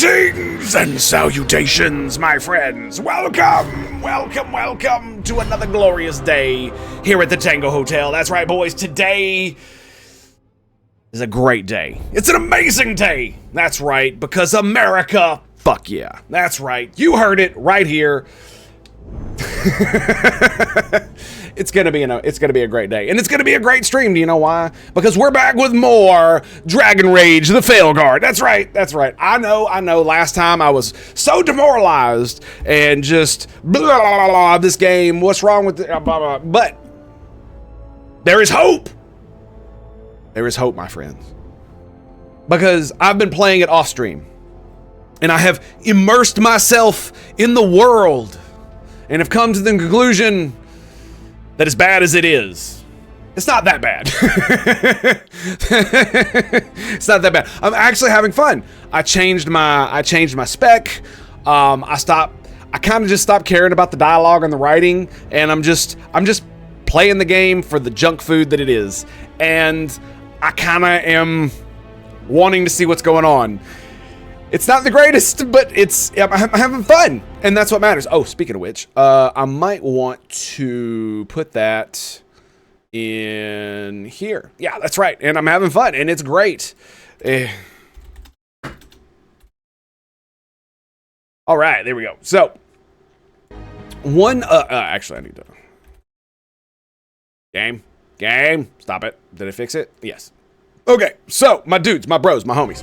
Greetings and salutations, my friends. Welcome, welcome, welcome to another glorious day here at the Tango Hotel. That's right, boys. Today is a great day. It's an amazing day. That's right, because America, fuck yeah. That's right. You heard it right here. It's gonna be a great day, and it's gonna be a great stream. Do you know why? Because we're back with more Dragon Age the Failguard. That's right. That's right. I know. Last time I was so demoralized and just blah, blah, blah, blah, this game. What's wrong with it? Blah, blah, blah. But there is hope. There is hope, my friends, because I've been playing it off stream, and I have immersed myself in the world, and have come to the conclusion that as bad as it is, it's not that bad. It's not that bad. I'm actually having fun. I changed my spec. I kind of just stopped caring about the dialogue and the writing, and I'm just playing the game for the junk food that it is. And I kind of am wanting to see what's going on. It's not the greatest, but I'm having fun, and that's what matters. Oh, speaking of which, I might want to put that in here. Yeah, that's right, and I'm having fun, and it's great. All right, there we go. So, actually, I need to... Game, stop it. Did I fix it? Yes. Okay, so, my dudes, my bros, my homies.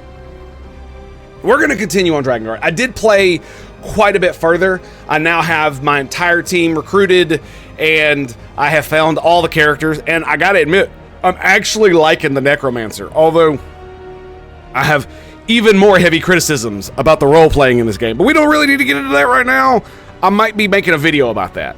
We're going to continue on Dragon Age. I did play quite a bit further. I now have my entire team recruited, and I have found all the characters, and I gotta admit, I'm actually liking the Necromancer, although I have even more heavy criticisms about the role-playing in this game, but we don't really need to get into that right now. I might be making a video about that.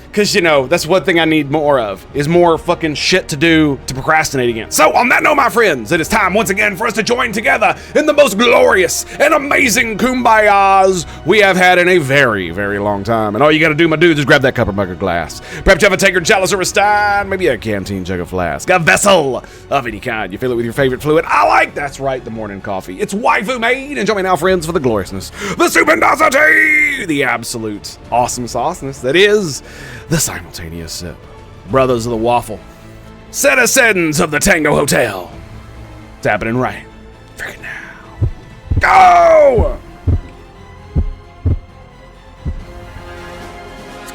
Because, you know, that's one thing I need more of, is more fucking shit to do to procrastinate against. So, on that note, my friends, it is time once again for us to join together in the most glorious and amazing kumbayas we have had in a very, very long time. And all you gotta do, my dudes, is grab that cup or mug of glass. Perhaps you have a tankard, chalice, or a stein, maybe a canteen, jug, or flask, a vessel of any kind. You fill it with your favorite fluid. That's right, the morning coffee. It's waifu made, and join me now, friends, for the gloriousness, the stupendosity, the absolute awesome sauceness that is the simultaneous sip. Brothers of the waffle, citizens of the Tango Hotel, it's happening right freaking now. Go!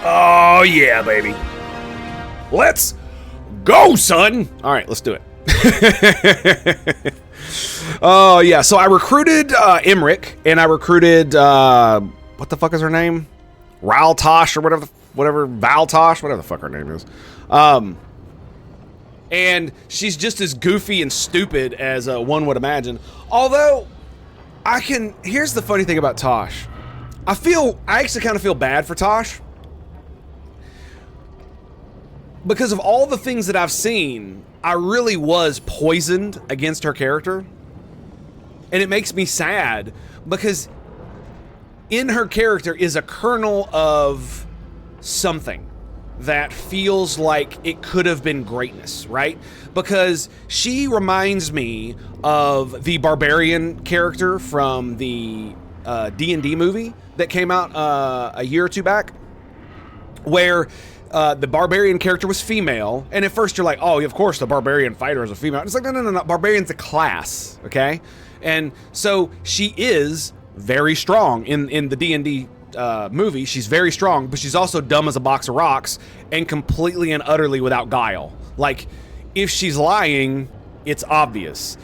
Oh yeah, baby. Let's go, son. All right, let's do it. Oh yeah, so I recruited Emmerich, and I recruited what the fuck is her name? Raltosh or whatever, Valtosh, whatever the fuck her name is. And she's just as goofy and stupid as one would imagine. Although, here's the funny thing about Tosh. I actually kind of feel bad for Tosh. Because of all the things that I've seen, I really was poisoned against her character. And it makes me sad, because in her character is a kernel of something that feels like it could have been greatness, right? Because she reminds me of the barbarian character from the D&D movie that came out a year or two back, where the barbarian character was female, and at first you're like, oh, of course the barbarian fighter is a female. And it's like, no, barbarian's a class, okay? And so she is very strong in the D&D movie. She's very strong, but she's also dumb as a box of rocks and completely and utterly without guile. Like, if she's lying, it's obvious.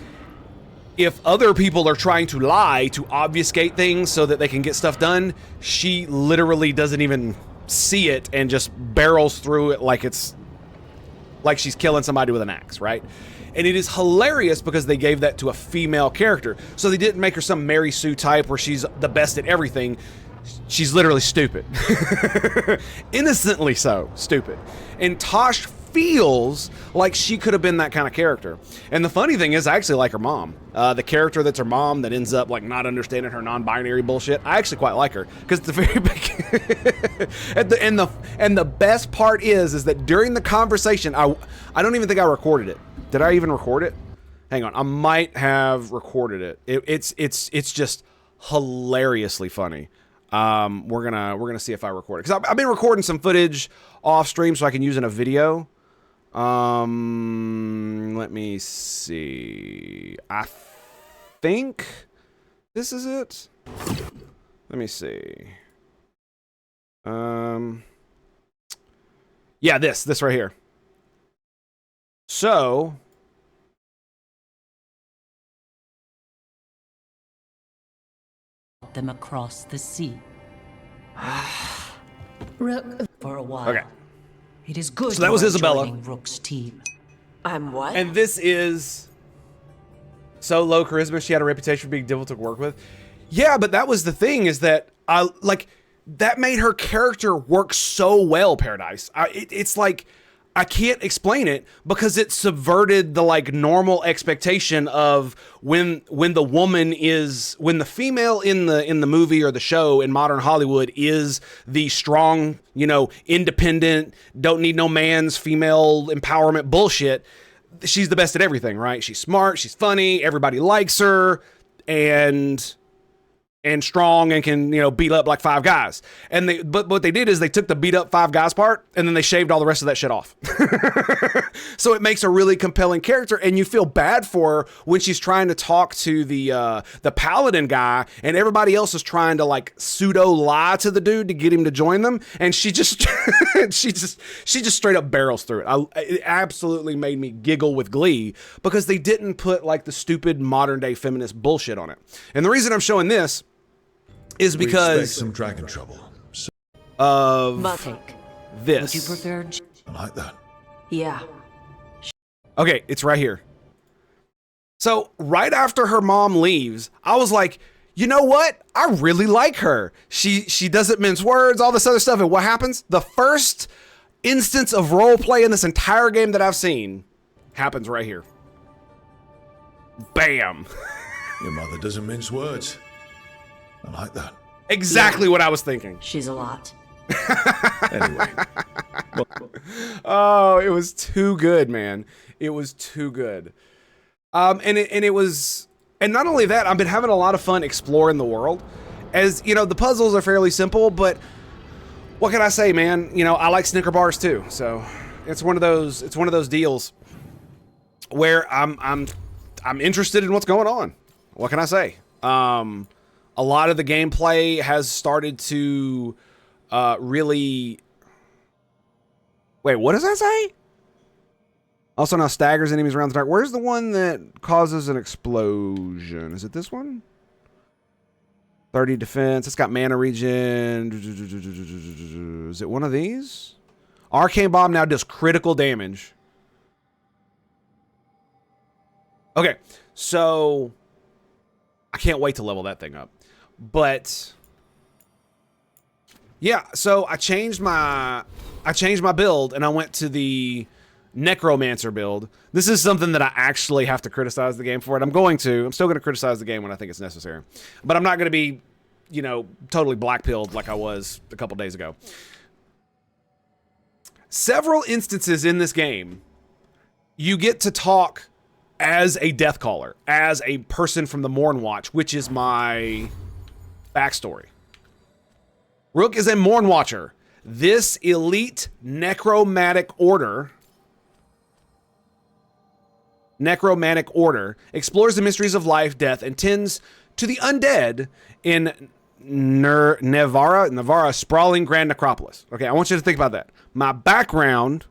If other people are trying to lie to obfuscate things so that they can get stuff done, she literally doesn't even see it and just barrels through it like she's killing somebody with an axe, right? And it is hilarious because they gave that to a female character. So they didn't make her some Mary Sue type where she's the best at everything. She's literally stupid. Innocently so stupid. And Tosh feels like she could have been that kind of character. And the funny thing is, I actually like her mom. The character that's her mom that ends up like not understanding her non-binary bullshit. I actually quite like her because it's a very big. and the best part is that during the conversation, I don't even think I recorded it. Did I even record it? Hang on, I might have recorded it. It's just hilariously funny. We're gonna see if I record it, because I've been recording some footage off stream so I can use in a video. Let me see. I think this is it. Let me see. Yeah, this right here. So them across the sea. Rook for a while. okay. It is good. So that was Isabella. Rook's team. I'm what? And this is so low charisma. She had a reputation for being difficult to work with. Yeah, but that was the thing, is that that made her character work so well, Paradise. It's like, I can't explain it, because it subverted the like normal expectation of when the female in the movie or the show in modern Hollywood is the strong, you know, independent, don't need no man's female empowerment bullshit. She's the best at everything, right? She's smart, she's funny, everybody likes her, and strong, and can, you know, beat up like 5 guys. And but what they did is they took the beat up 5 guys part, and then they shaved all the rest of that shit off. So it makes a really compelling character, and you feel bad for her when she's trying to talk to the paladin guy, and everybody else is trying to like pseudo lie to the dude to get him to join them, and she just she just straight up barrels through it. It absolutely made me giggle with glee, because they didn't put like the stupid modern day feminist bullshit on it. And the reason I'm showing this is because some dragon trouble. Of Bucket. this. Would you prefer? I like that. Yeah. Okay, it's right here. So right after her mom leaves, I was like, you know what? I really like her. She doesn't mince words, all this other stuff. And what happens? The first instance of role play in this entire game that I've seen happens right here. Bam. Your mother doesn't mince words. I like that. Exactly what I was thinking. She's a lot. Anyway. Oh, it was too good, man. It was too good. And not only that, I've been having a lot of fun exploring the world. As you know, the puzzles are fairly simple, but what can I say, man? You know, I like Snicker bars too, so it's one of those deals where I'm interested in what's going on. What can I say? A lot of the gameplay has started to really... Wait, what does that say? Also now staggers enemies around the dark. Where's the one that causes an explosion? Is it this one? 30 defense. It's got mana regen. Is it one of these? Arcane Bomb now does critical damage. Okay, so... I can't wait to level that thing up. But yeah, so I changed my build, and I went to the Necromancer build. This is something that I actually have to criticize the game for, and I'm still going to criticize the game when I think it's necessary. But I'm not going to be, you know, totally black-pilled like I was a couple days ago. Several instances in this game, you get to talk as a Death Caller, as a person from the Morn Watch, which is my backstory. Rook is a Morn Watcher. This elite necromantic order explores the mysteries of life, death, and tends to the undead in Nevara, sprawling grand necropolis. Okay, I want you to think about that. My background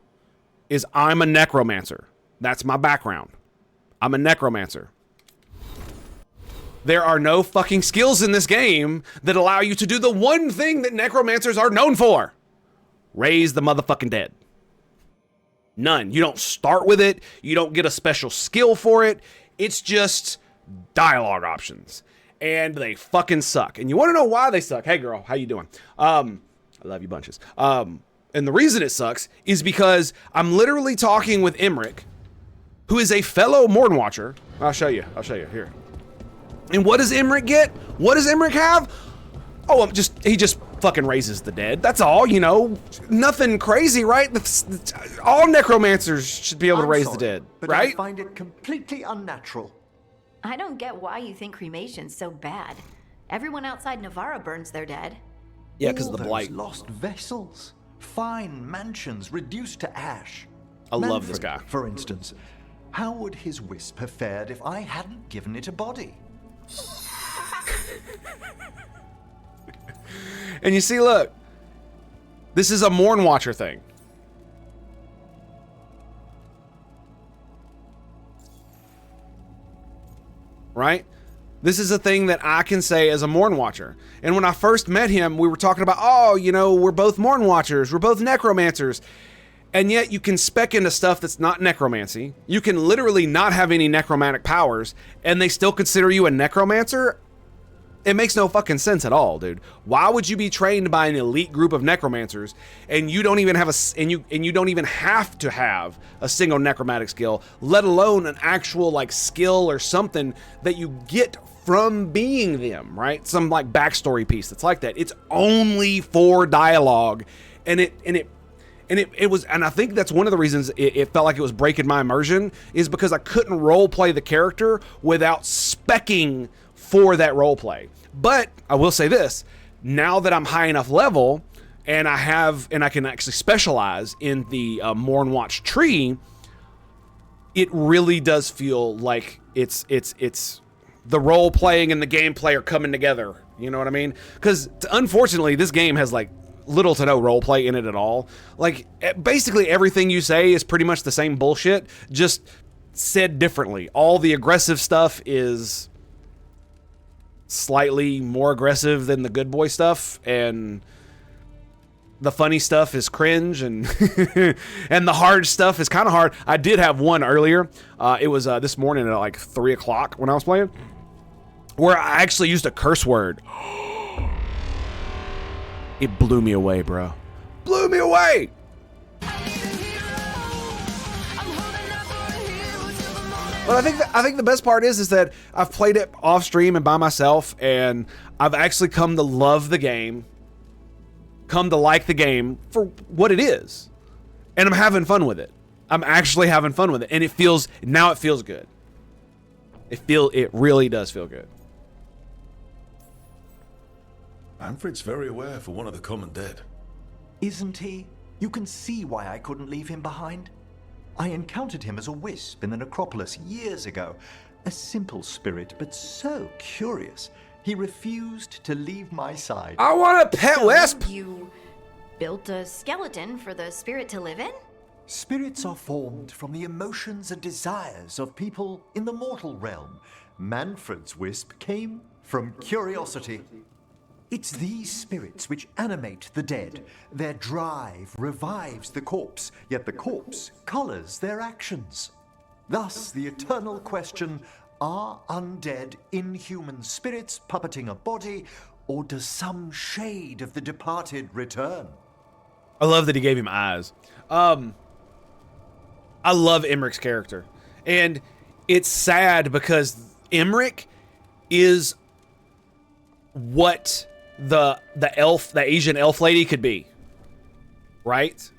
is I'm a necromancer. That's my background. I'm a necromancer. There are no fucking skills in this game that allow you to do the one thing that necromancers are known for. Raise the motherfucking dead. None. You don't start with it. You don't get a special skill for it. It's just dialogue options. And they fucking suck. And you want to know why they suck? Hey girl, how you doing? I love you bunches. And the reason it sucks is because I'm literally talking with Emmerich, who is a fellow Morn Watcher. I'll show you here. And what does Emmerich get? What does Emmerich have? Oh, he just fucking raises the dead. That's all, you know. Nothing crazy, right? All necromancers should be able to raise the dead, but right? I find it completely unnatural. I don't get why you think cremation's so bad. Everyone outside Navarra burns their dead. Yeah, because of All the those blight. lost vessels, fine mansions reduced to ash. I love this guy. For instance, how would his wisp have fared if I hadn't given it a body? And you see, look, this is a Morn Watcher thing. Right? This is a thing that I can say as a Morn Watcher. And when I first met him, we were talking about, oh, you know, we're both Morn Watchers, we're both necromancers. And yet you can spec into stuff that's not necromancy. You can literally not have any necromantic powers, and they still consider you a necromancer. It makes no fucking sense at all, dude. Why would you be trained by an elite group of necromancers and you don't even have you don't even have to have a single necromantic skill, let alone an actual like skill or something that you get from being them, right? Some like backstory piece that's like that. It's only for dialogue, and it was, and I think that's one of the reasons it felt like it was breaking my immersion, is because I couldn't role play the character without specking for that role play. But I will say this, now that I'm high enough level and I can actually specialize in the Mornwatch tree, it really does feel like it's the role playing and the gameplay are coming together. You know what I mean? Because unfortunately, this game has like little to no role play in it at all. Like basically everything you say is pretty much the same bullshit, just said differently. All the aggressive stuff is slightly more aggressive than the good boy stuff, and the funny stuff is cringe, and and the hard stuff is kind of hard. I did have one earlier. It was this morning at like 3 o'clock when I was playing, where I actually used a curse word. It blew me away, bro. Blew me away. But I think the best part is that I've played it off stream and by myself, and I've actually come to love the game, come to like the game for what it is, and I'm having fun with it. I'm actually having fun with it, and it feels good. It really does feel good. Manfred's very aware for one of the common dead. Isn't he? You can see why I couldn't leave him behind. I encountered him as a wisp in the necropolis years ago. A simple spirit, but so curious. He refused to leave my side. I want a pet wisp! You built a skeleton for the spirit to live in? Spirits are formed from the emotions and desires of people in the mortal realm. Manfred's wisp came from curiosity. It's these spirits which animate the dead. Their drive revives the corpse, yet the corpse colors their actions. Thus, the eternal question, are undead inhuman spirits puppeting a body, or does some shade of the departed return? I love that he gave him eyes. I love Emmerich's character. And it's sad because Emmerich is what the Asian elf lady could be, right?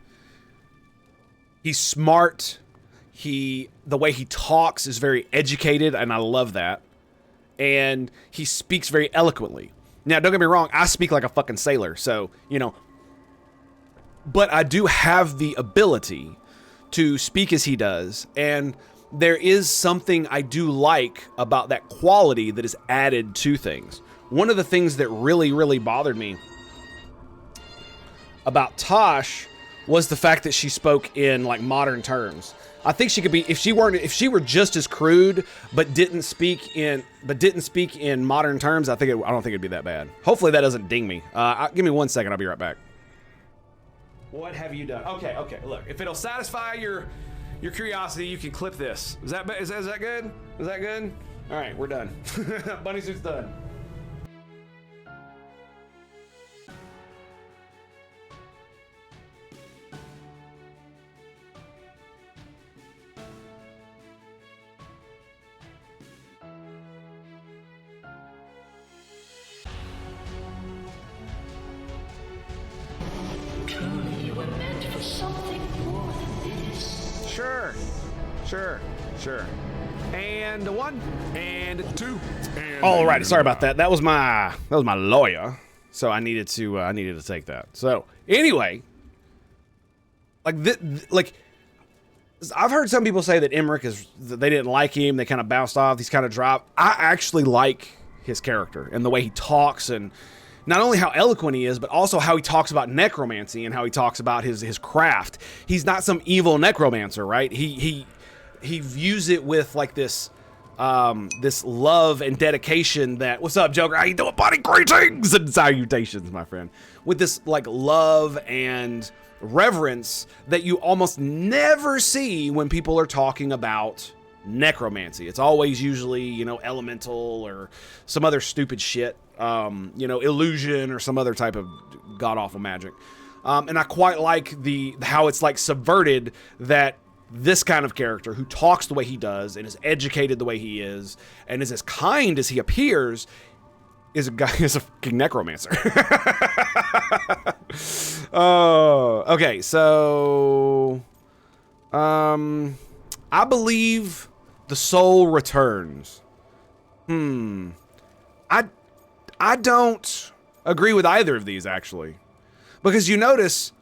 He's smart. The way he talks is very educated, and I love that. And he speaks very eloquently. Now, don't get me wrong, I speak like a fucking sailor, so, you know. But I do have the ability to speak as he does, and there is something I do like about that quality that is added to things. One of the things that really, really bothered me about Tosh was the fact that she spoke in like modern terms. I think she could be, if she were just as crude but didn't speak in modern terms, I don't think it'd be that bad. Hopefully that doesn't ding me. Give me 1 second, I'll be right back. What have you done? Okay, look, if it'll satisfy your curiosity, you can clip this. Is that good? Is that good? All right, we're done. Bunny suit's done. Truly, you were meant for something more than this. Sure. Sure. And a 1. And a 2. And Alrighty, sorry about that. That was my lawyer. So I needed to take that. So anyway, like I've heard some people say that Emmerich they didn't like him. They kind of bounced off. He's kind of dropped. I actually like his character and the way he talks, and not only how eloquent he is, but also how he talks about necromancy and how he talks about his craft. He's not some evil necromancer, right? He views it with like this love and dedication that, what's up, Joker? How you doing, buddy? Greetings and salutations, my friend. With this like love and reverence that you almost never see when people are talking about necromancy. It's always usually, you know, elemental or some other stupid shit, you know, illusion or some other type of god-awful magic. And I quite like how it's like subverted that this kind of character who talks the way he does and is educated the way he is and is as kind as he appears is a fucking necromancer. Oh, okay. So, I believe the soul returns. I don't agree with either of these, actually, because you notice,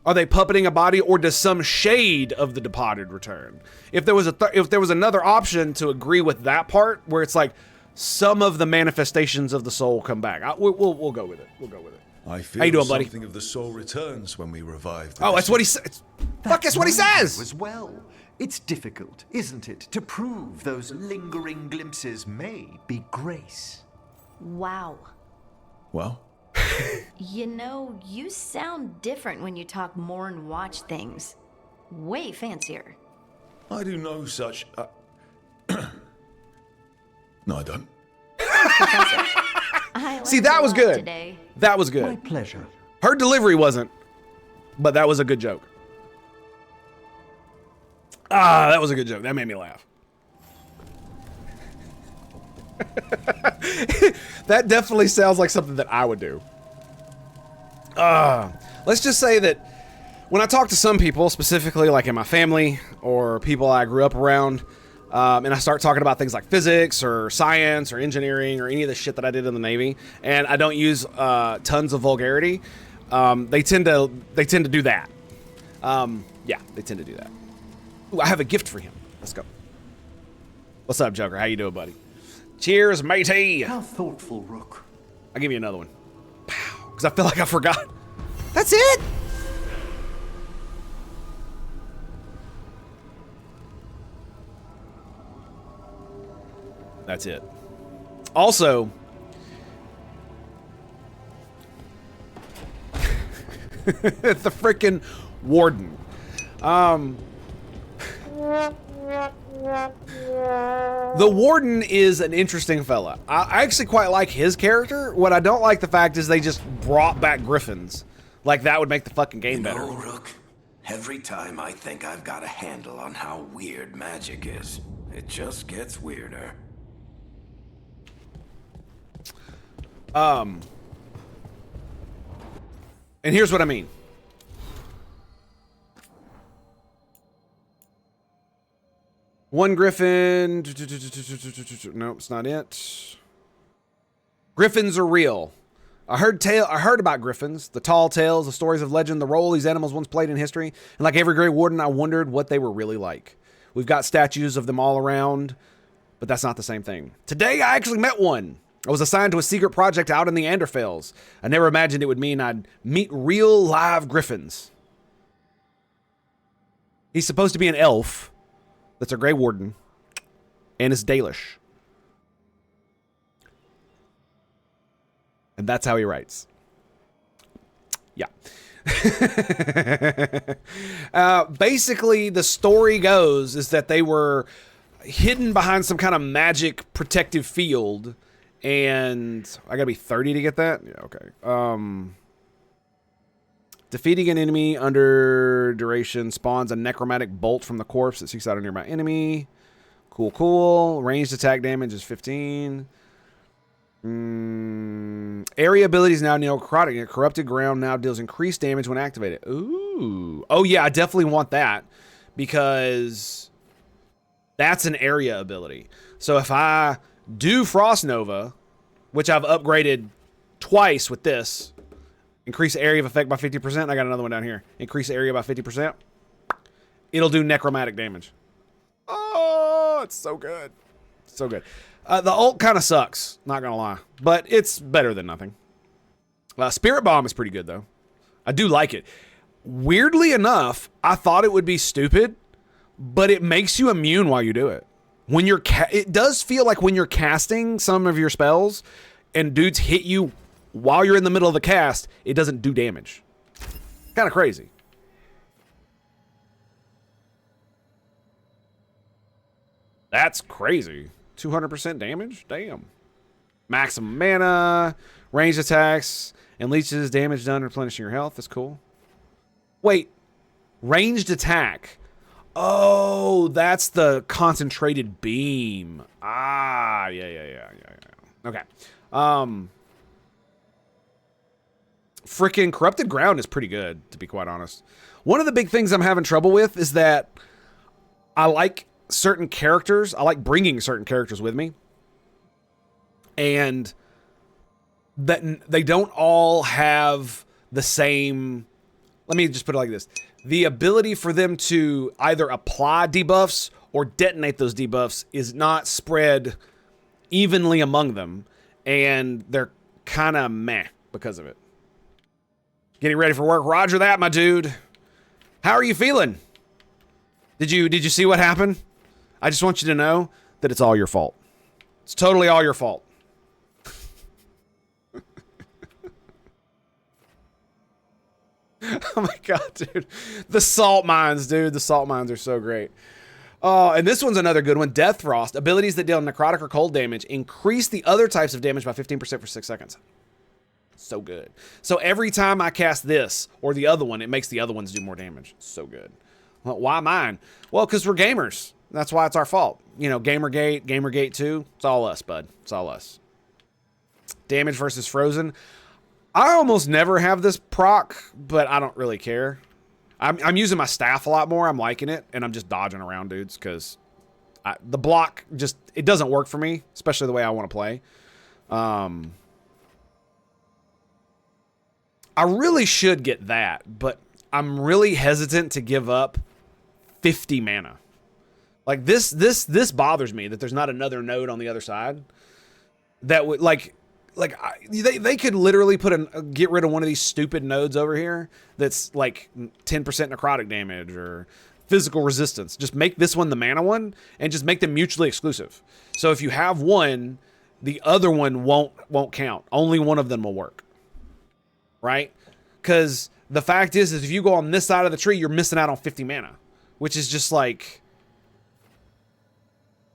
are they puppeting a body, or does some shade of the departed return? If there was another option to agree with that part, where it's like some of the manifestations of the soul come back, we'll go with it. We'll go with it. I feel How you doing, buddy? something of the soul returns when we revive the Oh, that's what he says. Fuck, that's what he says. As well. It's difficult, isn't it, to prove those lingering glimpses may be grace. Wow. Well, You know, you sound different when you talk more and watch things. Way fancier. I do no such... No, I don't. I See, learned that a was lot good. Today. That was My good. pleasure. Her delivery wasn't, but that was a good joke. Ah, that was a good joke. That made me laugh. That definitely sounds like something that I would do. Let's just say that when I talk to some people, specifically like in my family or people I grew up around, and I start talking about things like physics or science or engineering or any of the shit that I did in the Navy, and I don't use tons of vulgarity, they tend to do that. Yeah, they tend to do that. Ooh, I have a gift for him. Let's go. What's up, Joker? How you doing, buddy? Cheers, matey. How thoughtful, Rook. I'll give you another one. Pow, because I feel like I forgot. That's it. That's it. Also, the freaking warden. The warden is an interesting fella. I actually quite like his character. What I don't like the fact is they just brought back griffins. Like that would make the fucking game better. You know, Rook, every time I think I've got a handle on how weird magic is, it just gets weirder. And here's what I mean. One griffin. No, it's not it. Griffins are real. I heard about griffins, the tall tales, the stories of legend, the role these animals once played in history. And like every great warden, I wondered what they were really like. We've got statues of them all around, but that's not the same thing. Today, I actually met one. I was assigned to a secret project out in the Anderfels. I never imagined it would mean I'd meet real live griffins. He's supposed to be an elf. That's a Grey Warden. And it's Dalish. And that's how he writes. Yeah. Basically, the story goes is that they were hidden behind some kind of magic protective field. And I gotta be 30 to get that? Yeah, okay. Defeating an enemy under duration spawns a necromantic bolt from the corpse that seeks out a nearby enemy. Cool, cool. Ranged attack damage is 15. Area abilities now necrotic. Corrupted ground now deals increased damage when activated. Ooh. Oh, yeah, I definitely want that. because that's an area ability. So if I do Frost Nova, which I've upgraded twice with this, increase area of effect by 50%. I got another one down here. Increase area by 50%. It'll do necromantic damage. Oh, it's so good. So good. The ult kind of sucks, not gonna lie, but it's better than nothing. Spirit Bomb is pretty good though. I do like it. Weirdly enough, I thought it would be stupid, but it makes you immune while you do it. When you're it does feel like when you're casting some of your spells and dudes hit you while you're in the middle of the cast, it doesn't do damage. Kind of crazy. That's crazy. 200% damage? Damn. Maximum mana, ranged attacks, and leeches damage done replenishing your health. That's cool. Wait, ranged attack. Oh, that's the concentrated beam. Ah, yeah. Okay. Freaking Corrupted Ground is pretty good, to be quite honest. One of the big things I'm having trouble with is that I like certain characters. I like bringing certain characters with me. And that they don't all have the same... Let me just put it like this. The ability for them to either apply debuffs or detonate those debuffs is not spread evenly among them. And they're kind of meh because of it. Getting ready for work. Roger that, my dude. How are you feeling? Did you see what happened? I just want you to know that it's all your fault. It's totally all your fault. Oh my god, dude. The salt mines, dude. The salt mines are so great. Oh, and this one's another good one. Death Frost. Abilities that deal necrotic or cold damage increase the other types of damage by 15% for 6 seconds. So good. So every time I cast this or the other one, it makes the other ones do more damage. So good. Well, why mine? Well, because we're gamers. That's why it's our fault. You know, Gamergate, Gamergate 2. It's all us, bud. It's all us. Damage versus Frozen. I almost never have this proc, but I don't really care. I'm using my staff a lot more. I'm liking it, and I'm just dodging around dudes because the block just, it doesn't work for me, especially the way I want to play. I really should get that, but I'm really hesitant to give up 50 mana. Like this bothers me that there's not another node on the other side that would they could literally get rid of one of these stupid nodes over here that's like 10% necrotic damage or physical resistance. Just make this one the mana one and just make them mutually exclusive. So if you have one, the other one won't count. Only one of them will work. Right? Because the fact is if you go on this side of the tree, you're missing out on 50 mana, which is just like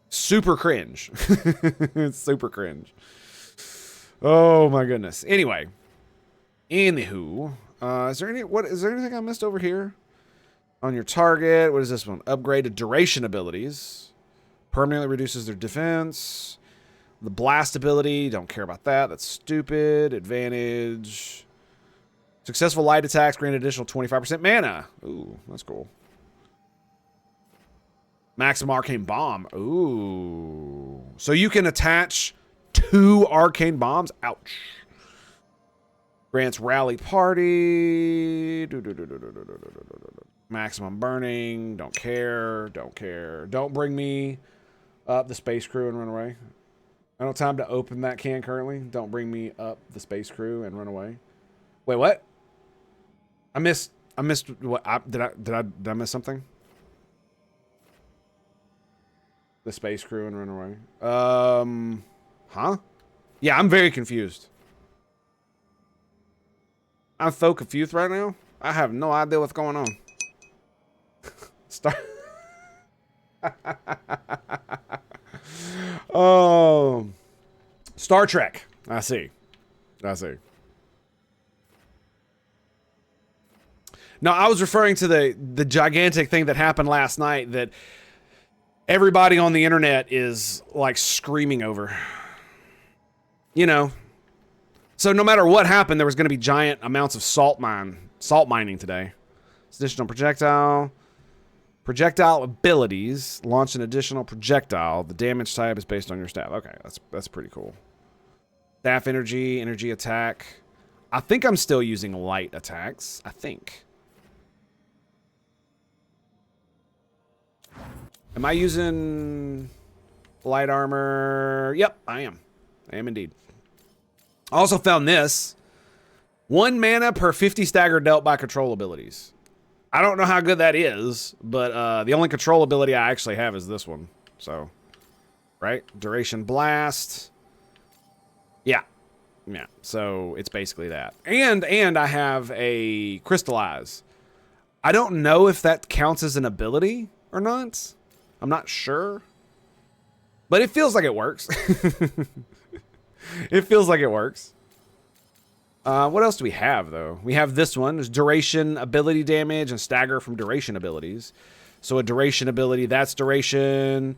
super cringe. It's super cringe. Oh my goodness. Anyway, anywho, is there anything I missed over here? On your target, what is this one? Upgraded duration abilities. Permanently reduces their defense. The blast ability, don't care about that. That's stupid. Advantage. Successful light attacks grant additional 25% mana. Ooh, that's cool. Maximum Arcane Bomb. Ooh. So you can attach 2 arcane bombs. Ouch. Grants rally party. Maximum burning. Don't care. Don't care. Don't bring me up the space crew and run away. I don't have time to open that can currently. Don't bring me up the space crew and run away. Wait, what? I missed what? Did I miss something? The space crew and run away. Huh? Yeah, I'm very confused. I'm so confused right now. I have no idea what's going on. Oh, Star Trek. I see. No, I was referring to the gigantic thing that happened last night that everybody on the internet is like screaming over. You know, so no matter what happened, there was going to be giant amounts of salt mining today. Additional projectile Projectile abilities. Launch an additional projectile. The damage type is based on your staff. Okay, that's pretty cool. Staff energy, energy attack. I think I'm still using light attacks. I think. Am I using light armor? Yep, I am. I am indeed. I also found this. 1 mana per 50 stagger dealt by control abilities. I don't know how good that is, but the only control ability I actually have is this one. So, right? Duration blast. Yeah. Yeah. So it's basically that. And I have a crystallize. I don't know if that counts as an ability or not. I'm not sure. But it feels like it works. It feels like it works. What else do we have, though? We have this one. There's duration, ability damage, and stagger from duration abilities. So a duration ability, that's duration.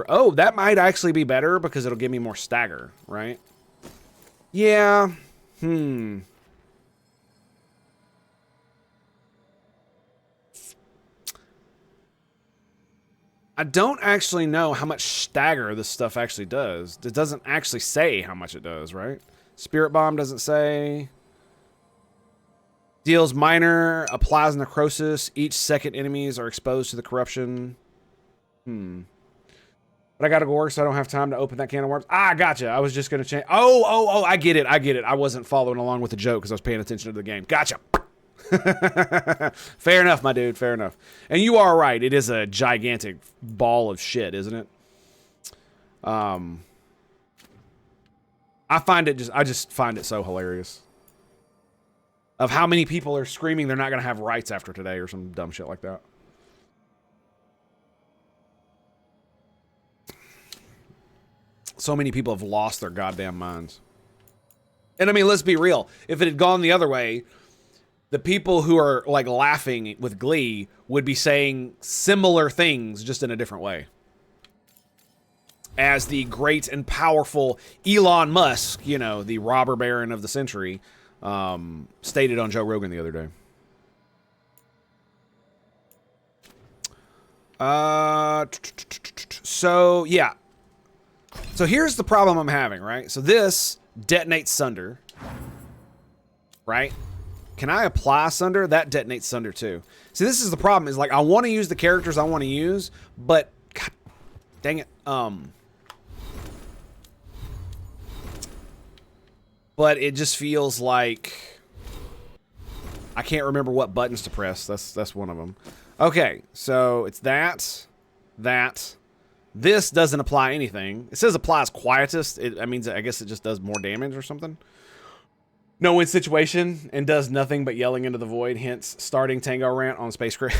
Oh, that might actually be better because it'll give me more stagger, right? Yeah. I don't actually know how much stagger this stuff actually does. It doesn't actually say how much it does, right? Spirit Bomb doesn't say. Deals minor, applies necrosis. Each second enemies are exposed to the corruption. But I gotta go work, so I don't have time to open that can of worms. Ah, gotcha. I was just gonna change. Oh, I get it. I wasn't following along with the joke because I was paying attention to the game. Gotcha. Fair enough, my dude. Fair enough. And you are right. It is a gigantic ball of shit, isn't it? I just find it so hilarious. Of how many people are screaming they're not going to have rights after today or some dumb shit like that. So many people have lost their goddamn minds. And I mean, let's be real. If it had gone the other way, the people who are like laughing with glee would be saying similar things just in a different way. As the great and powerful Elon Musk, you know, the robber baron of the century, stated on Joe Rogan the other day. So yeah. So here's the problem I'm having, right? So this detonates Sunder, right? Can I apply Sunder? That detonates Sunder too. See, this is the problem, is like I want to use the characters I want to use, but God dang it. But it just feels like I can't remember what buttons to press. That's one of them. Okay, so it's that. This doesn't apply anything. It says applies quietest. I guess it just does more damage or something. No win situation and does nothing but yelling into the void. Hence, starting Tango rant on Space Crit.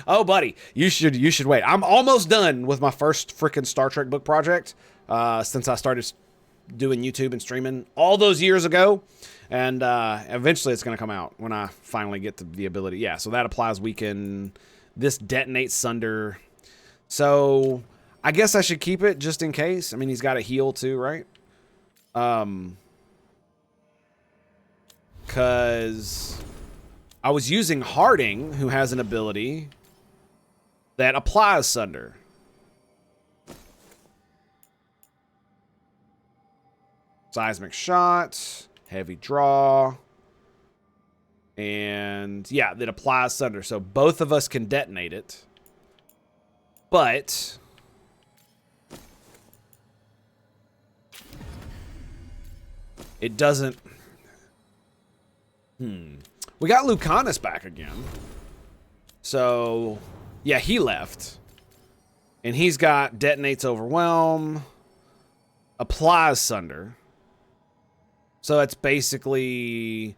Oh, buddy, you should wait. I'm almost done with my first freaking Star Trek book project since I started doing YouTube and streaming all those years ago, and eventually it's going to come out when I finally get the ability. Yeah, so that applies weaken. This detonates Sunder. So I guess I should keep it just in case. I mean, he's got a heal too, right? Because I was using Harding, who has an ability that applies Sunder. Seismic shot, heavy draw, and yeah, that applies Sunder. So both of us can detonate it, but it doesn't. We got Lucanus back again. So yeah, he left, and he's got detonates Overwhelm, applies Sunder. So it's basically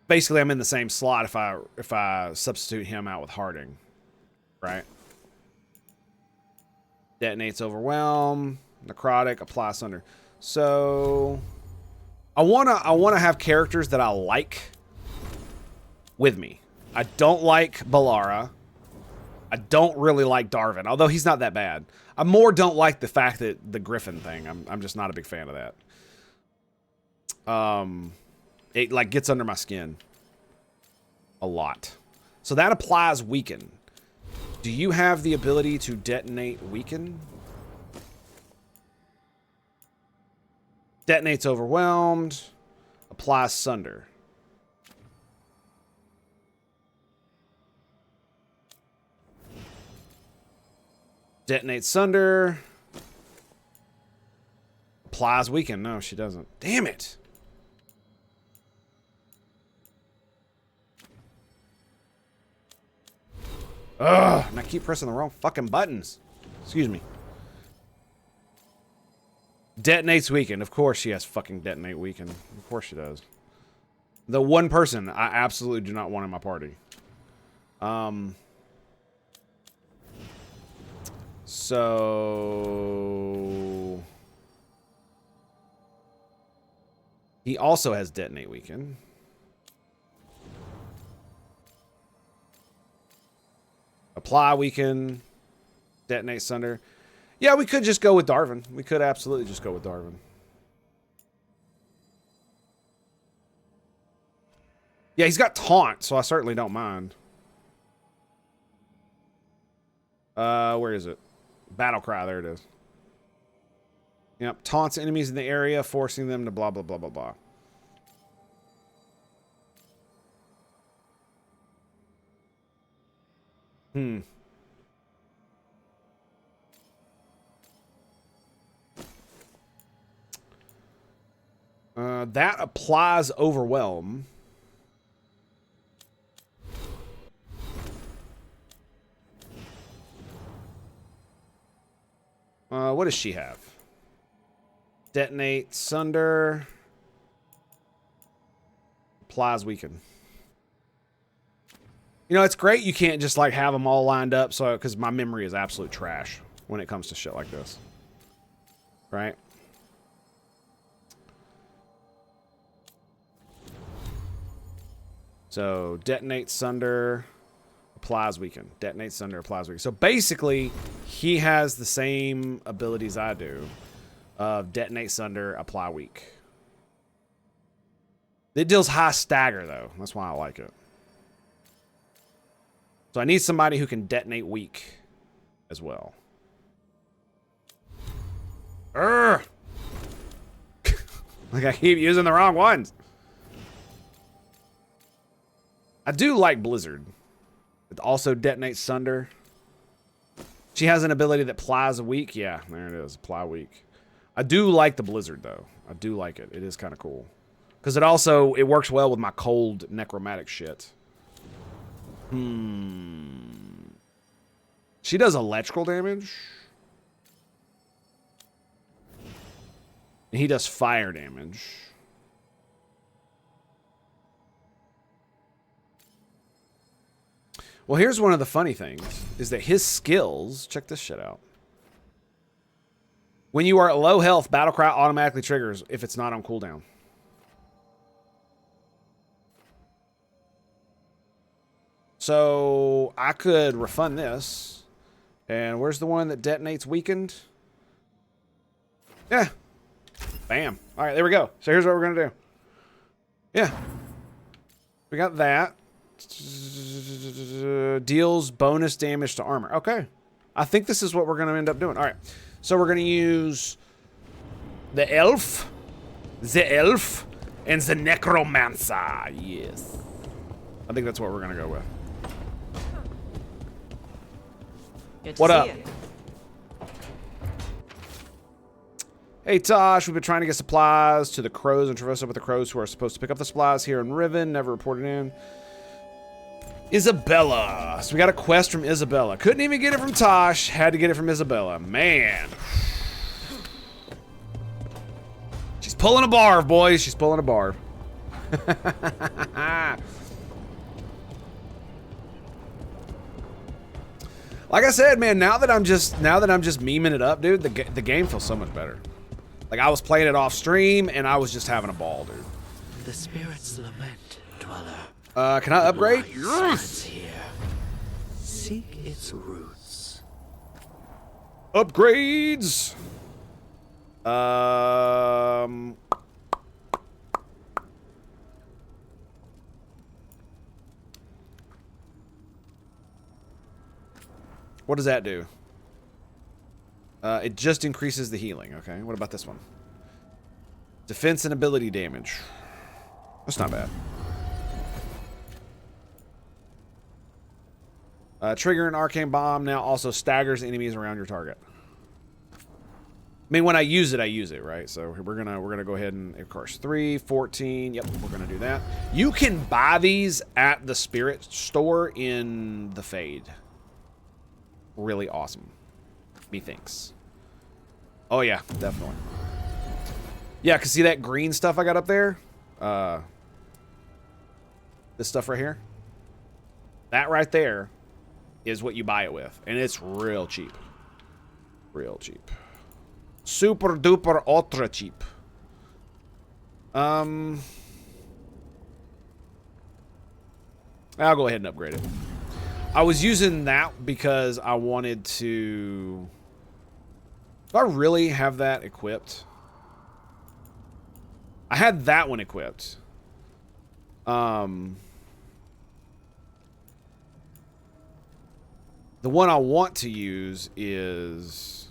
I'm in the same slot if I substitute him out with Harding, right? Detonates Overwhelm, Necrotic, apply Sunder. So I wanna have characters that I like with me. I don't like Balara. I don't really like Darvin, although he's not that bad. I more don't like the fact that the Griffin thing. I'm just not a big fan of that. It like gets under my skin a lot. So that applies weaken. Do you have the ability to detonate weaken? Detonates overwhelmed. Applies sunder. Detonate sunder. Applies weaken. No, she doesn't. Damn it. Ugh, and I keep pressing the wrong fucking buttons. Excuse me. Detonates weaken. Of course she has fucking detonate weaken. Of course she does. The one person I absolutely do not want in my party. So he also has detonate weaken. Apply weaken. Detonate sunder. Yeah, we could just go with Darwin. We could absolutely just go with Darwin. Yeah, he's got taunt, so I certainly don't mind. Where is it? Battle cry, there it is. Yep, taunts enemies in the area, forcing them to blah, blah, blah, blah, blah. That applies overwhelm. What does she have? Detonate, sunder. Applies weaken. You know, it's great you can't just like have them all lined up, so because my memory is absolute trash when it comes to shit like this. Right? So, detonate, sunder, applies weaken. Detonate, sunder, applies weaken. So, basically, he has the same abilities I do of detonate, sunder, apply weak. It deals high stagger, though. That's why I like it. So, I need somebody who can detonate weak as well. Urgh! Like, I keep using the wrong ones. I do like Blizzard. It also detonates Sunder. She has an ability that plies a weak. Yeah, there it is. Ply weak. I do like the Blizzard, though. I do like it. It is kind of cool. Because it works well with my cold necromantic shit. She does electrical damage. And he does fire damage. Well, here's one of the funny things, is that his skills, check this shit out. When you are at low health, Battle Cry automatically triggers if it's not on cooldown. So, I could refund this. And where's the one that detonates weakened? Yeah. Bam. All right, there we go. So here's what we're going to do. Yeah. We got that. Deals bonus damage to armor. Okay. I think this is what we're going to end up doing. All right. So we're going to use the elf, and the necromancer. Yes. I think that's what we're going to go with. What up? Hey Tosh, we've been trying to get supplies to the crows and traverse up with the crows who are supposed to pick up the supplies here in Riven. Never reported in. Isabella. So we got a quest from Isabella. Couldn't even get it from Tosh. Had to get it from Isabella. Man. She's pulling a barb, boys. She's pulling a barb. Like I said, man, now that I'm just memeing it up, dude, the game feels so much better. Like I was playing it off stream and I was just having a ball, dude. The spirits lament, dweller. Can I upgrade? Yes. Here. Seek its roots. Upgrades. What does that do? It just increases the healing. Okay, what about this one? Defense and ability damage. That's not bad. Trigger an arcane bomb now also staggers enemies around your target. I mean, when I use it, right? So we're gonna go ahead and, of course, 3, 14. Yep, we're gonna do that. You can buy these at the spirit store in the Fade. Really awesome. Methinks. Oh yeah, definitely. Yeah, cause see that green stuff I got up there? This stuff right here? That right there is what you buy it with. And it's real cheap. Real cheap. Super duper ultra cheap. I'll go ahead and upgrade it. I was using that because I wanted to... Do I really have that equipped? I had that one equipped. The one I want to use is...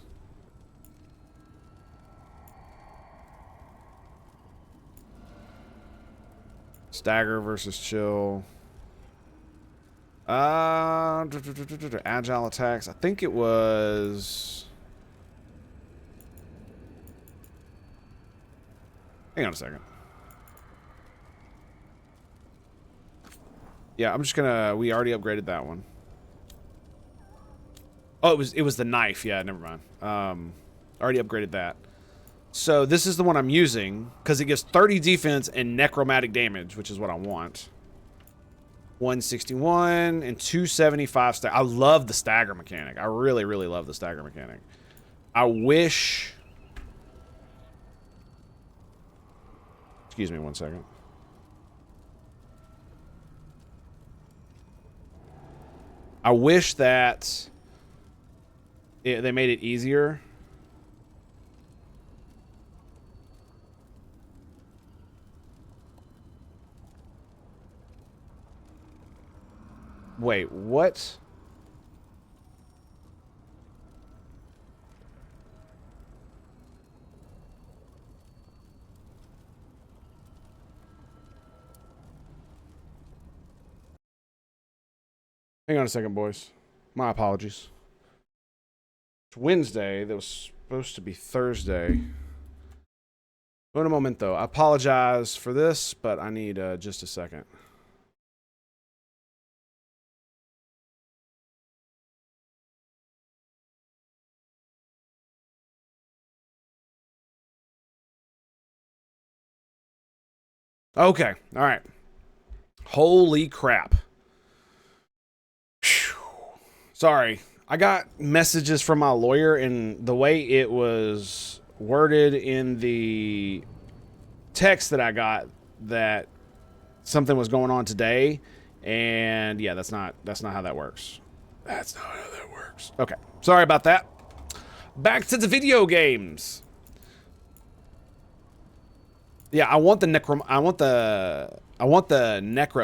Stagger versus chill. Agile attacks. I think it was... Hang on a second. Yeah, I'm just gonna... We already upgraded that one. Oh, it was the knife. Yeah, never mind. Already upgraded that. So this is the one I'm using because it gives 30 defense and necromantic damage, which is what I want. 161 and 275 stagger. I love the stagger mechanic. I really, really love the stagger mechanic. I wish... Excuse me 1 second. I wish that they made it easier. Wait, what? Hang on a second, boys. My apologies. It's Wednesday. That was supposed to be Thursday. Un momento. I apologize for this, but I need just a second. Okay, all right. Holy crap. Whew. Sorry. I got messages from my lawyer, and the way it was worded in the text that I got that something was going on today, and yeah, that's not how that works. That's not how that works. Okay. Sorry about that. Back to the video games. Yeah, I want the necro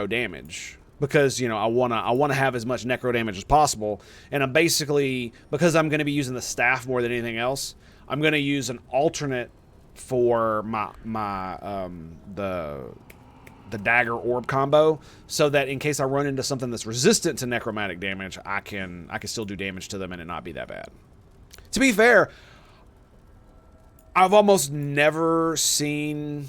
damage because, you know, I want to have as much necro damage as possible, and I'm basically, because I'm going to be using the staff more than anything else, I'm going to use an alternate for the dagger orb combo, so that in case I run into something that's resistant to necromantic damage, I can still do damage to them and it not be that bad. To be fair, I've almost never seen...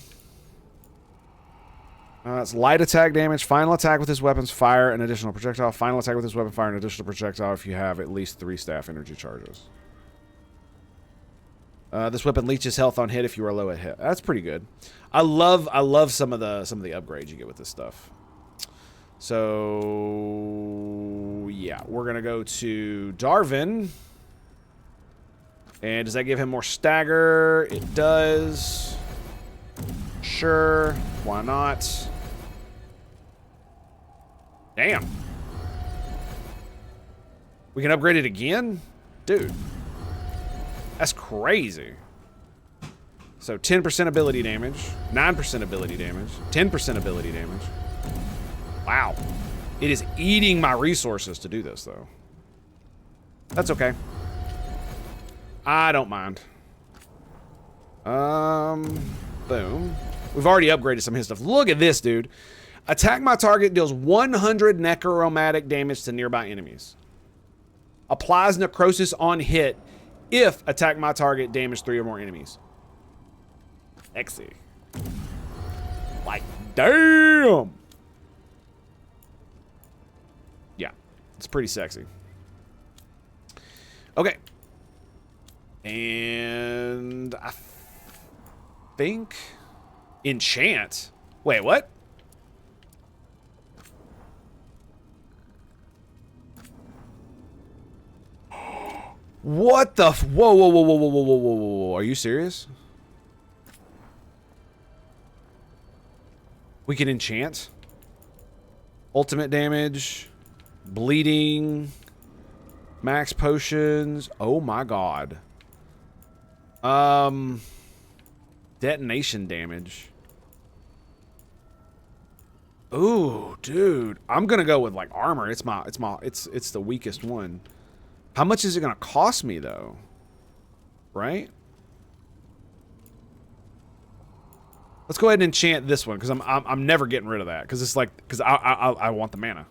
it's light attack damage. Final attack with his weapons, fire an additional projectile. Final attack with his weapon, fire an additional projectile if you have at least 3 staff energy charges. This weapon leeches health on hit if you are low at hit. That's pretty good. I love some of the upgrades you get with this stuff. So yeah, we're gonna go to Darwin. And does that give him more stagger? It does. Sure. Why not? Damn. We can upgrade it again? Dude. That's crazy. So 10% ability damage, 9% ability damage, 10% ability damage. Wow. It is eating my resources to do this, though. That's okay. I don't mind. Boom. We've already upgraded some of his stuff. Look at this, dude. Attack my target deals 100 necromantic damage to nearby enemies. Applies necrosis on hit if attack my target damage 3 or more enemies. Sexy. Like, damn. Yeah, it's pretty sexy. Okay. And I think enchant. Wait, what? What the whoa, whoa, whoa, whoa, whoa, whoa, whoa, whoa, whoa. Are you serious? We can enchant. Ultimate damage. Bleeding. Max potions. Oh my god. Detonation damage. Ooh, dude. I'm gonna go with like armor. It's the weakest one. How much is it gonna cost me though? Right? Let's go ahead and enchant this one because I'm never getting rid of that because it's like because I want the mana.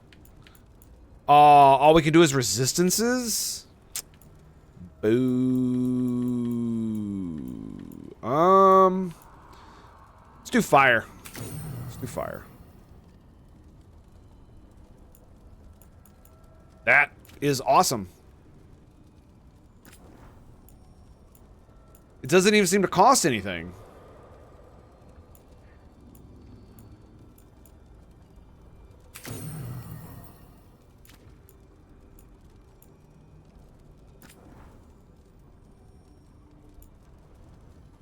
All we can do is resistances. Boo. Let's do fire. Let's do fire. That is awesome. It doesn't even seem to cost anything.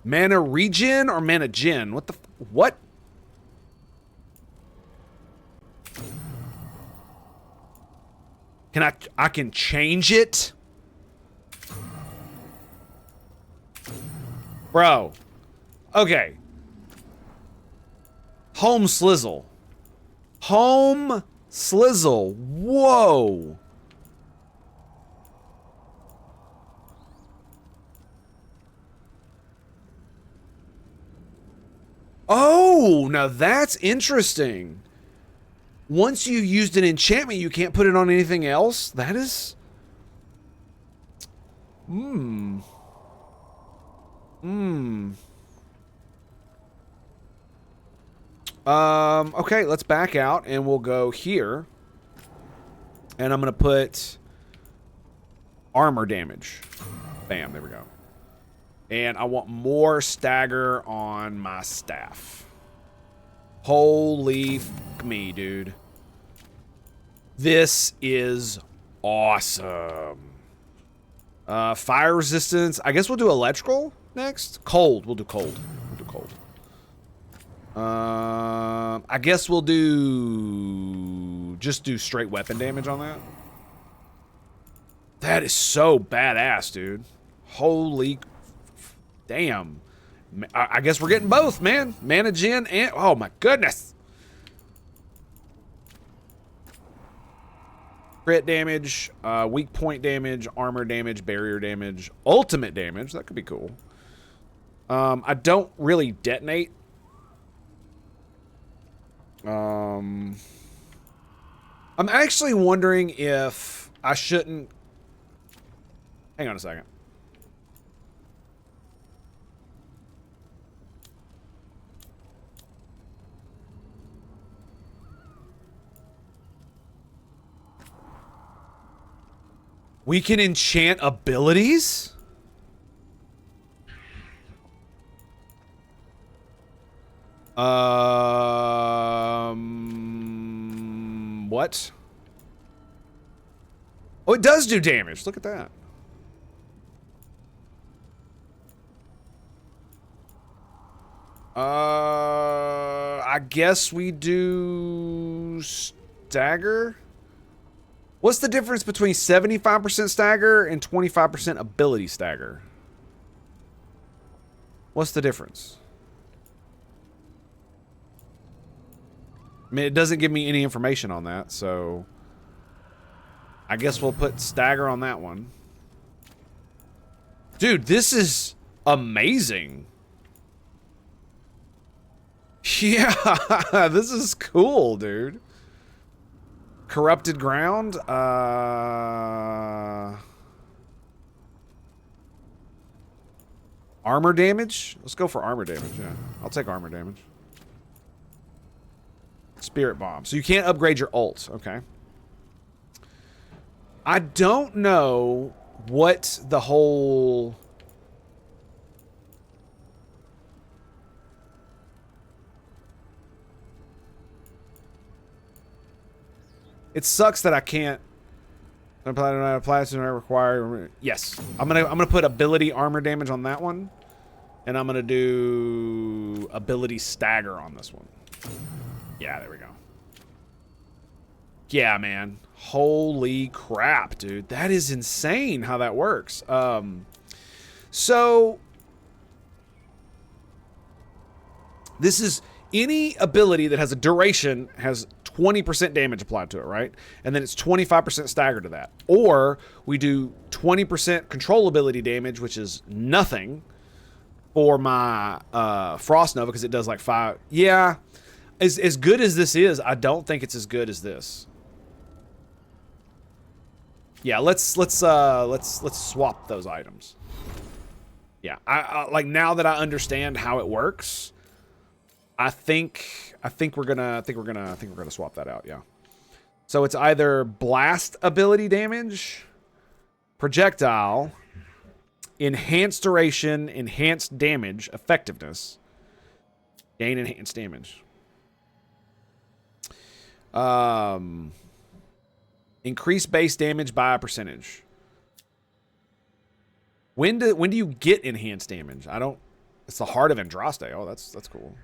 Mana regen or mana gen? What the what? Can I can change it? Bro. Okay. Home Slizzle. Home Slizzle. Whoa. Oh, now that's interesting. Once you used an enchantment, you can't put it on anything else? That is... Okay, let's back out and we'll go here. And I'm going to put armor damage. Bam, there we go. And I want more stagger on my staff. Holy f me, dude. This is awesome. Fire resistance. I guess we'll do electrical next. Cold. We'll do cold. We'll do cold. I guess we'll just do straight weapon damage on that. That is so badass, dude. Holy damn. I guess we're getting both, man. Mana gen and... Oh, my goodness. Crit damage, weak point damage, armor damage, barrier damage, ultimate damage. That could be cool. I don't really detonate. I'm actually wondering if I shouldn't... Hang on a second. We can enchant abilities? What? Oh, it does do damage. Look at that. I guess we do stagger. What's the difference between 75% stagger and 25% ability stagger? What's the difference? I mean, it doesn't give me any information on that, so I guess we'll put stagger on that one. Dude, this is amazing. Yeah, this is cool, dude. Corrupted ground. Armor damage. Let's go for armor damage. Yeah, I'll take armor damage. Spirit bomb. So you can't upgrade your ult. Okay. I don't know what the whole... It sucks that I can't apply to require. Yes, I'm gonna put ability armor damage on that one, and I'm gonna do ability stagger on this one. Yeah, there we go. Yeah, man. Holy crap, dude. That is insane how that works. So this is any ability that has a duration has 20% damage applied to it, right? And then it's 25% staggered to that. Or we do 20% control ability damage, which is nothing for my Frost Nova because it does like 5. Yeah, as good as this is, I don't think it's as good as this. Yeah, let's swap those items. Yeah, I like now that I understand how it works, I think we're gonna swap that out. Yeah. So it's either blast ability damage, projectile, enhanced duration, enhanced damage, effectiveness, gain enhanced damage. Increase base damage by a percentage. When do you get enhanced damage? I don't. It's the Heart of Andraste. Oh, that's cool.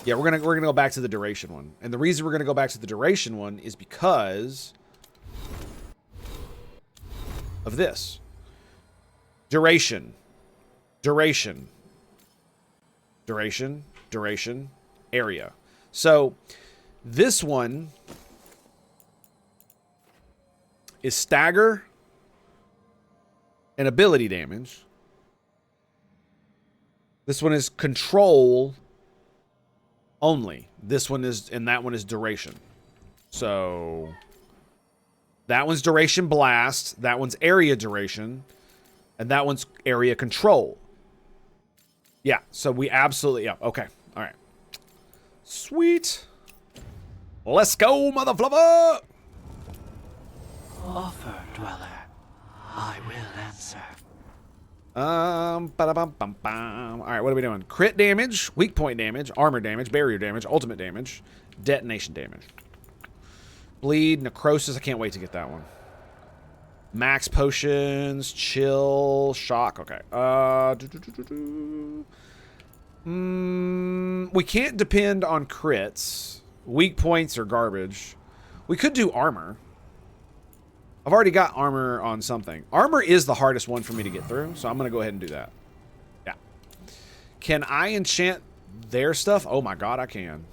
Yeah, we're gonna go back to the duration one, and the reason we're gonna go back to the duration one is because of this. Duration, area. So this one is stagger and ability damage. This one is control only. This one is, and that one is duration. So that one's duration blast, that one's area duration, and that one's area control. Yeah, so we absolutely, yeah, okay, all right. Sweet. Let's go, mother flubber! Offer, dweller. I will answer. Ba-da-bum-bum-bum. All right, what are we doing? Crit damage, weak point damage, armor damage, barrier damage, ultimate damage, detonation damage. Bleed, necrosis. I can't wait to get that one. Max potions, chill, shock. Okay. We can't depend on crits. Weak points are garbage. We could do armor. I've already got armor on something. Armor is the hardest one for me to get through, so I'm going to go ahead and do that. Yeah. Can I enchant their stuff? Oh my god, I can.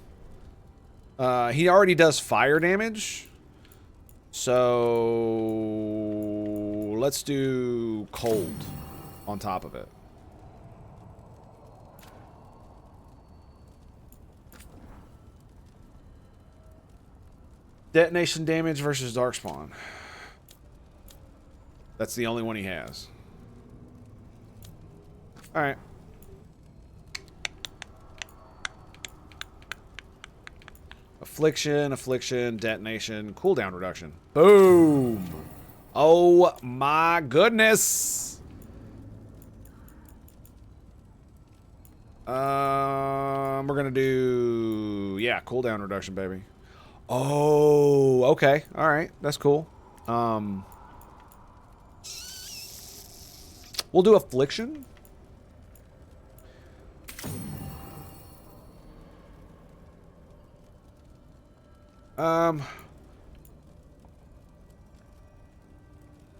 He already does fire damage. So let's do cold on top of it. Detonation damage versus Darkspawn. That's the only one he has. All right. Affliction, detonation, cooldown reduction. Boom. Oh my goodness. We're gonna do, yeah, cooldown reduction, baby. Oh, okay. All right, that's cool. We'll do affliction.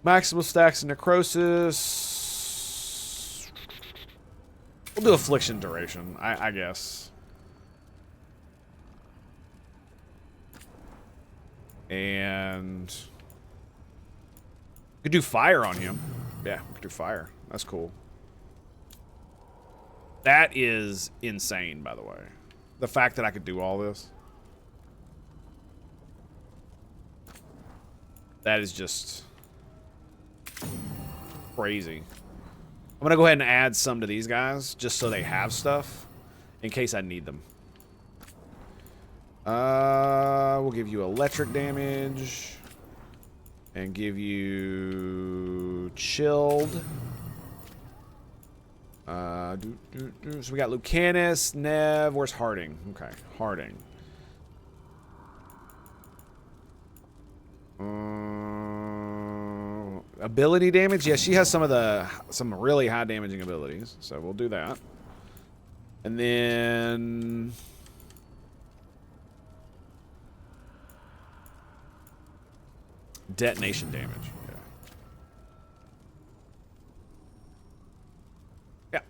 Maximal stacks of necrosis. We'll do affliction duration, I guess. And we could do fire on him. Yeah, we could do fire. That's cool. That is insane, by the way. The fact that I could do all this. That is just crazy. I'm gonna go ahead and add some to these guys just so they have stuff in case I need them. We'll give you electric damage and give you chilled. So we got Lucanus, Nev. Where's Harding? Okay, Harding. Ability damage? Yeah, she has some really high damaging abilities, so we'll do that. And then detonation damage. Yeah.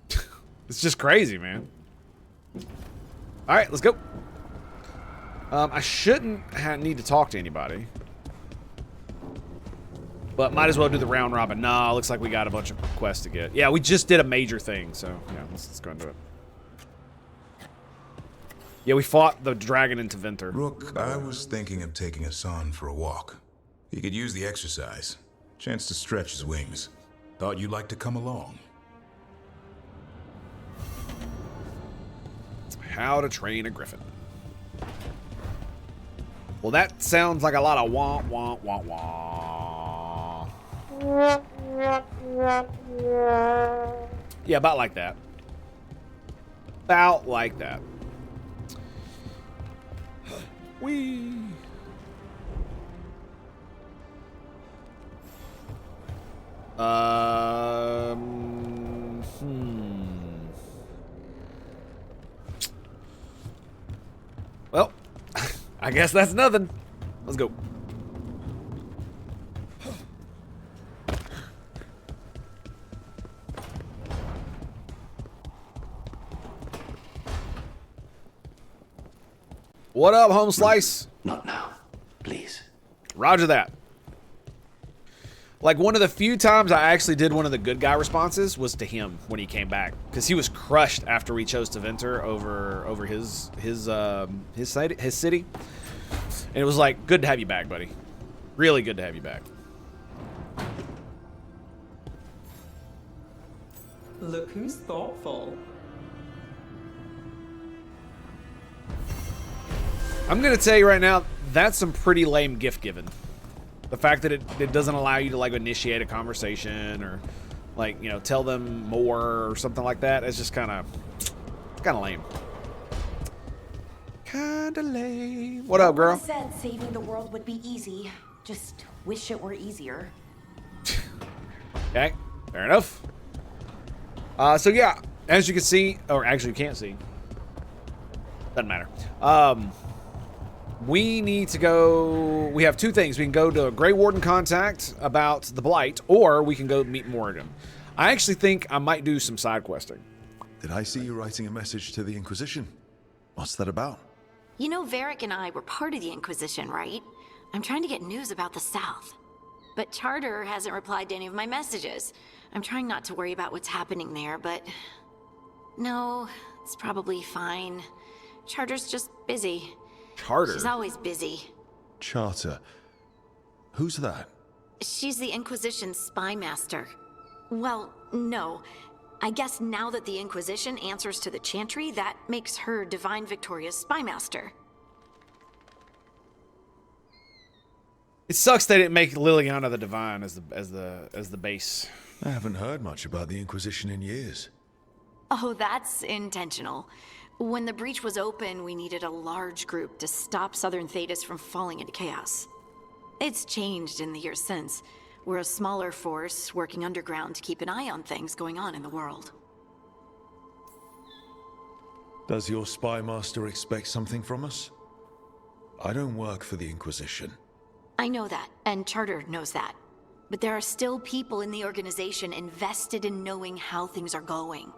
Yeah. It's just crazy, man. All right, let's go. I shouldn't need to talk to anybody. But might as well do the round robin. Nah, looks like we got a bunch of quests to get. Yeah, we just did a major thing, so yeah, let's go and do it. Yeah, we fought the dragon into Venter. Rook, I was thinking of taking Hassan for a walk. He could use the exercise. Chance to stretch his wings. Thought you'd like to come along. How to train a griffin. Well, that sounds like a lot of wah, wah, wah, wah. Yeah, about like that. About like that. Whee! Well, I guess that's nothing. Let's go. What up, home slice? Not now, please. Roger that. Like, one of the few times I actually did one of the good guy responses was to him when he came back, because he was crushed after we chose to Venter over his city, and it was like, good to have you back, buddy. Really good to have you back. Look who's thoughtful. I'm gonna tell you right now, that's some pretty lame gift giving. The fact that it doesn't allow you to, like, initiate a conversation or, like, you know, tell them more or something like that. It's just kind of lame. Kind of lame. What up, girl? Said saving the world would be easy. Just wish it were easier. Okay, fair enough. So yeah, as you can see, or actually you can't see, doesn't matter. We need to go. We have two things. We can go to a Grey Warden contact about the Blight, or we can go meet Morrigan. I actually think I might do some side questing. Did I see you writing a message to the Inquisition? What's that about? You know, Varric and I were part of the Inquisition, right? I'm trying to get news about the South. But Charter hasn't replied to any of my messages. I'm trying not to worry about what's happening there, but... No, it's probably fine. Charter's just busy. Charter? She's always busy. Charter? Who's that? She's the Inquisition's spy master. Well, no. I guess now that the Inquisition answers to the Chantry, that makes her Divine Victoria's spy master. It sucks they didn't make Liliana the Divine as the base. I haven't heard much about the Inquisition in years. Oh, that's intentional. When the breach was open, we needed a large group to stop Southern Thedas from falling into chaos. It's changed in the years since. We're a smaller force working underground to keep an eye on things going on in the world. Does your spy master expect something from us? I don't work for the Inquisition. I know that, and Charter knows that. But there are still people in the organization invested in knowing how things are going.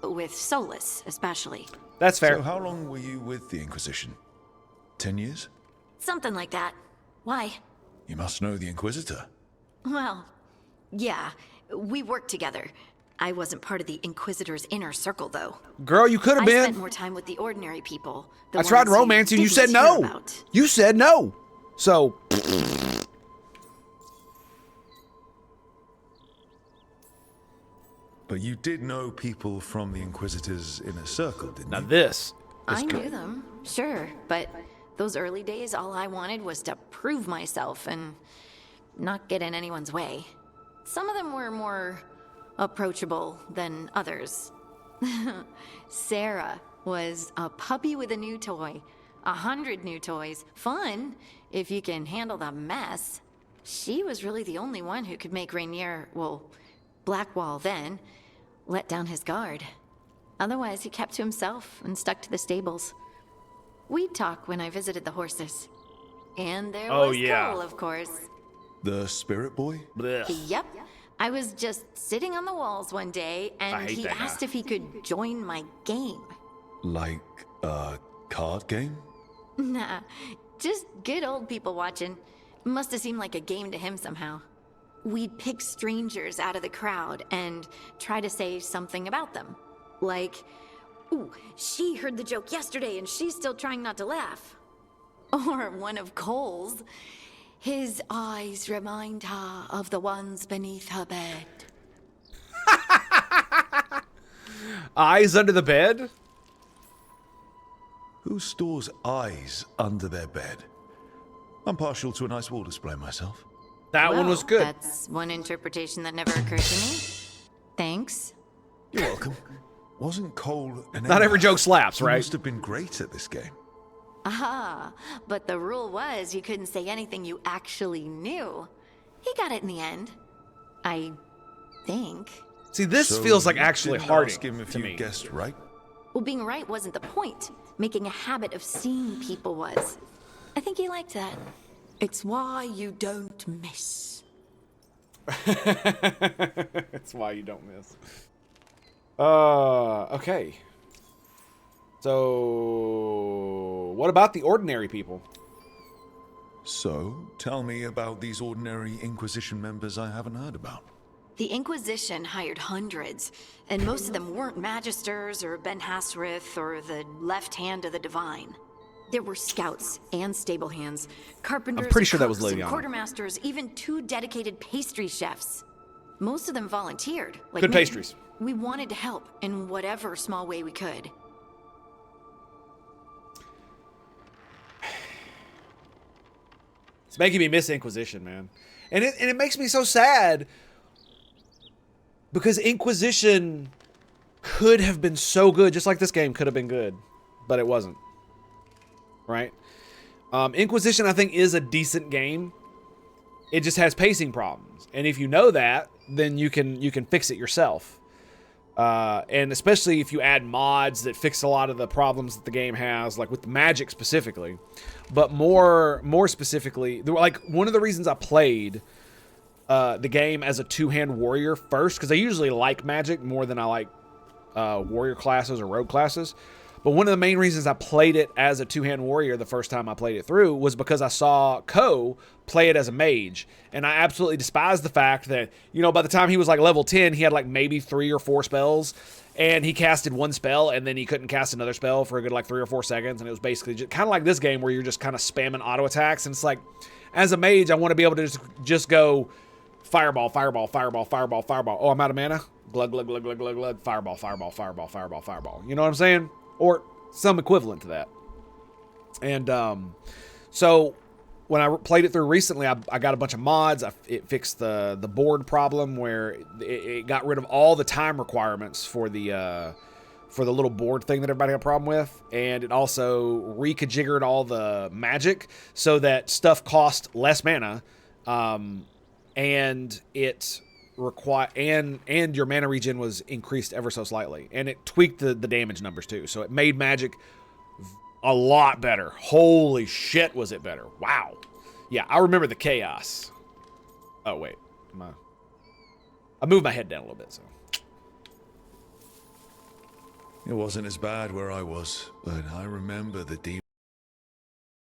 With Solus, especially. That's fair. So how long were you with the Inquisition? 10 years? Something like that. Why? You must know the Inquisitor. Well, yeah, we worked together. I wasn't part of the Inquisitor's inner circle, though. Girl, you could have I been. spent more time with the ordinary people. I tried romancing you. You said no. You said no. So. But you did know people from the Inquisitor's inner circle, didn't Now you? this. I knew them, sure, but those early days, all I wanted was to prove myself and not get in anyone's way. Some of them were more approachable than others. Sarah was a puppy with a new toy. 100 new toys. Fun, if you can handle the mess. She was really the only one who could make Rainier, well, Blackwall then, let down his guard. Otherwise, he kept to himself and stuck to the stables. We'd talk when I visited the horses. And there was Cole, of course. The spirit boy? Blech. Yep. I was just sitting on the walls one day, and he asked if he could join my game. Like a card game? Nah, just good old people watching. Must have seemed like a game to him somehow. We'd pick strangers out of the crowd and try to say something about them. Like, ooh, she heard the joke yesterday and she's still trying not to laugh. Or one of Cole's. His eyes remind her of the ones beneath her bed. Eyes under the bed? Who stores eyes under their bed? I'm partial to a nice wall display myself. That one was good. That's one interpretation that never occurred to me. Thanks. You're welcome. Wasn't Cole an Not every joke slaps, He right? must have been great at this game. Ah, but the rule was you couldn't say anything you actually knew. He got it in the end. I think. See, this So feels like you actually didn't hard ask him if to you me. guessed right. Well, being right wasn't the point. Making a habit of seeing people was. I think he liked that. It's why you don't miss. That's why you don't miss. Okay. So, what about the ordinary people? So, tell me about these ordinary Inquisition members I haven't heard about. The Inquisition hired hundreds, and most of them weren't Magisters or Ben Hasrith or the left hand of the Divine. There were scouts and stable hands, carpenters, I'm pretty sure that was cooks, and Liliana. quartermasters, even 2 dedicated pastry chefs. Most of them volunteered. Like Good me. pastries. We wanted to help in whatever small way we could. It's making me miss Inquisition, man. And it makes me so sad because Inquisition could have been so good, just like this game could have been good, but it wasn't. Right? Inquisition, I think, is a decent game. It just has pacing problems. And if you know that, then you can fix it yourself. And especially if you add mods that fix a lot of the problems that the game has, like with the magic specifically. But more specifically, like one of the reasons I played the game as a 2-hand warrior first, because I usually like magic more than I like warrior classes or rogue classes. But one of the main reasons I played it as a 2-hand warrior the first time I played it through was because I saw Ko play it as a mage. And I absolutely despised the fact that, you know, by the time he was like level 10, he had like maybe 3 or 4 spells. And he casted one spell, and then he couldn't cast another spell for a good like 3 or 4 seconds. And it was basically just kind of like this game where you're just kind of spamming auto attacks. And it's like, as a mage, I want to be able to just go fireball, fireball, fireball, fireball, fireball. Oh, I'm out of mana? Glug, glug, glug, glug, glug, glug. Fireball, fireball, fireball, fireball, fireball. You know what I'm saying? Or some equivalent to that. And so when I played it through recently, I got a bunch of mods. It fixed the board problem where it got rid of all the time requirements for the little board thing that everybody had a problem with. And it also reconfigured all the magic so that stuff cost less mana. And it and your mana regen was increased ever so slightly, and it tweaked the damage numbers too, so it made magic a lot better. Holy shit, was it better. Wow. Yeah, I remember the chaos. Oh wait, I moved my head down a little bit, so It wasn't as bad where I was, but I remember the demon